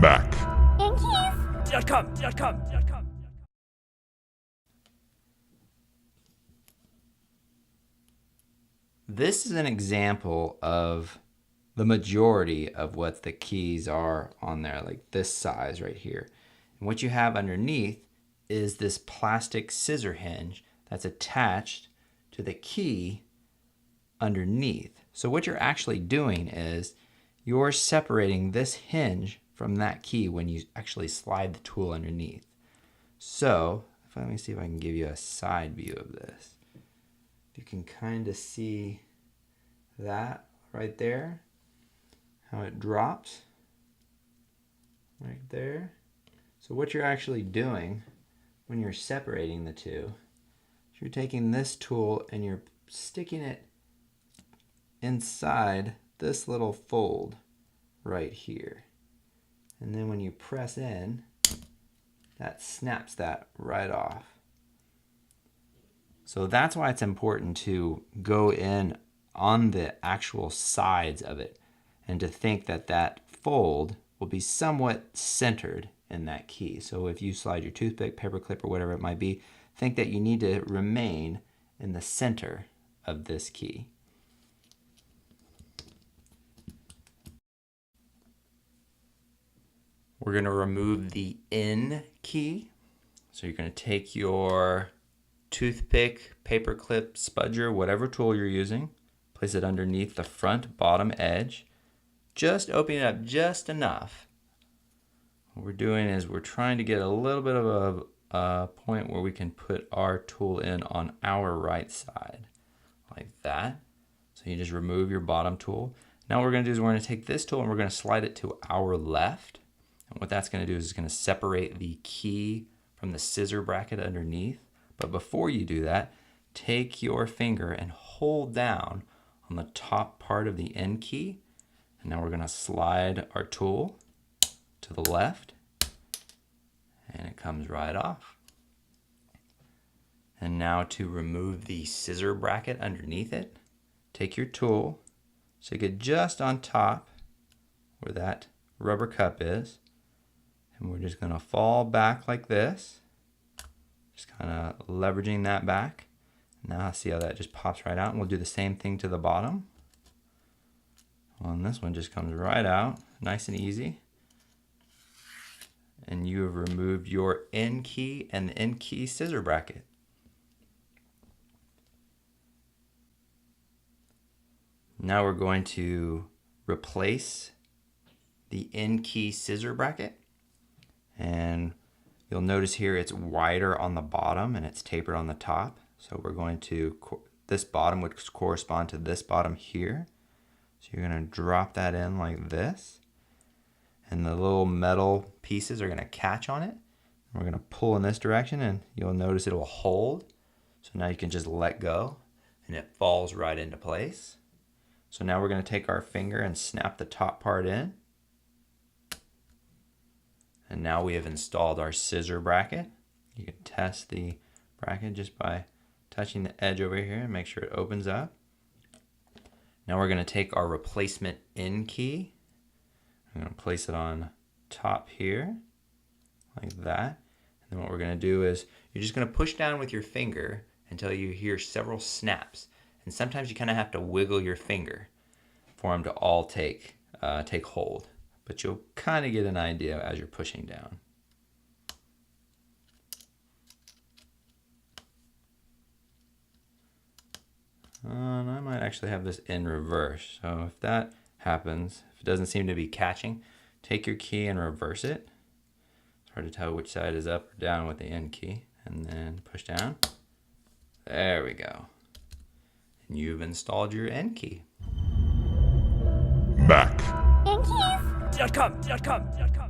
Back. Yankees.com. This is an example of the majority of what the keys are on there, like this size right here. And what you have underneath is this plastic scissor hinge that's attached to the key underneath. So what you're actually doing is you're separating this hinge from that key when you actually slide the tool underneath. So let me see if I can give you a side view of this. You can kind of see that right there, how it drops right there. So what you're actually doing when you're separating the two, you're taking this tool and you're sticking it inside this little fold right here. And then when you press in, that snaps that right off. So that's why it's important to go in on the actual sides of it and to think that that fold will be somewhat centered in that key. So if you slide your toothpick, paper clip, or whatever it might be, think that you need to remain in the center of this key. We're going to remove the in key. So you're going to take your toothpick, paper clip, spudger, whatever tool you're using, place it underneath the front bottom edge, just opening it up just enough. What we're doing is we're trying to get a little bit of a point where we can put our tool in on our right side, like that. So you just remove your bottom tool. Now what we're going to do is we're going to take this tool and we're going to slide it to our left. And what that's going to do is it's going to separate the key from the scissor bracket underneath. But before you do that, take your finger and hold down on the top part of the end key. And now we're going to slide our tool to the left. And it comes right off. And now to remove the scissor bracket underneath it, take your tool, stick it just on top where that rubber cup is. And we're just going to fall back like this. Just kind of leveraging that back. Now see how that just pops right out, and we'll do the same thing to the bottom. Well, and this one just comes right out, nice and easy. And you have removed your end key and the end key scissor bracket. Now we're going to replace the end key scissor bracket. And you'll notice here it's wider on the bottom and it's tapered on the top. So we're going to, this bottom would correspond to this bottom here. So you're going to drop that in like this. And the little metal pieces are going to catch on it. We're going to pull in this direction and you'll notice it will hold. So now you can just let go and it falls right into place. So now we're going to take our finger and snap the top part in. And now we have installed our scissor bracket. You can test the bracket just by touching the edge over here and make sure it opens up. Now we're going to take our replacement in key. I'm going to place it on top here, like that. And then what we're going to do is you're just going to push down with your finger until you hear several snaps. And sometimes you kind of have to wiggle your finger for them to all take hold. But you'll kind of get an idea as you're pushing down. And I might actually have this in reverse. So if that happens, if it doesn't seem to be catching, take your key and reverse it. It's hard to tell which side is up or down with the end key. And then push down. There we go. And you've installed your end key. Back. Yankees.com.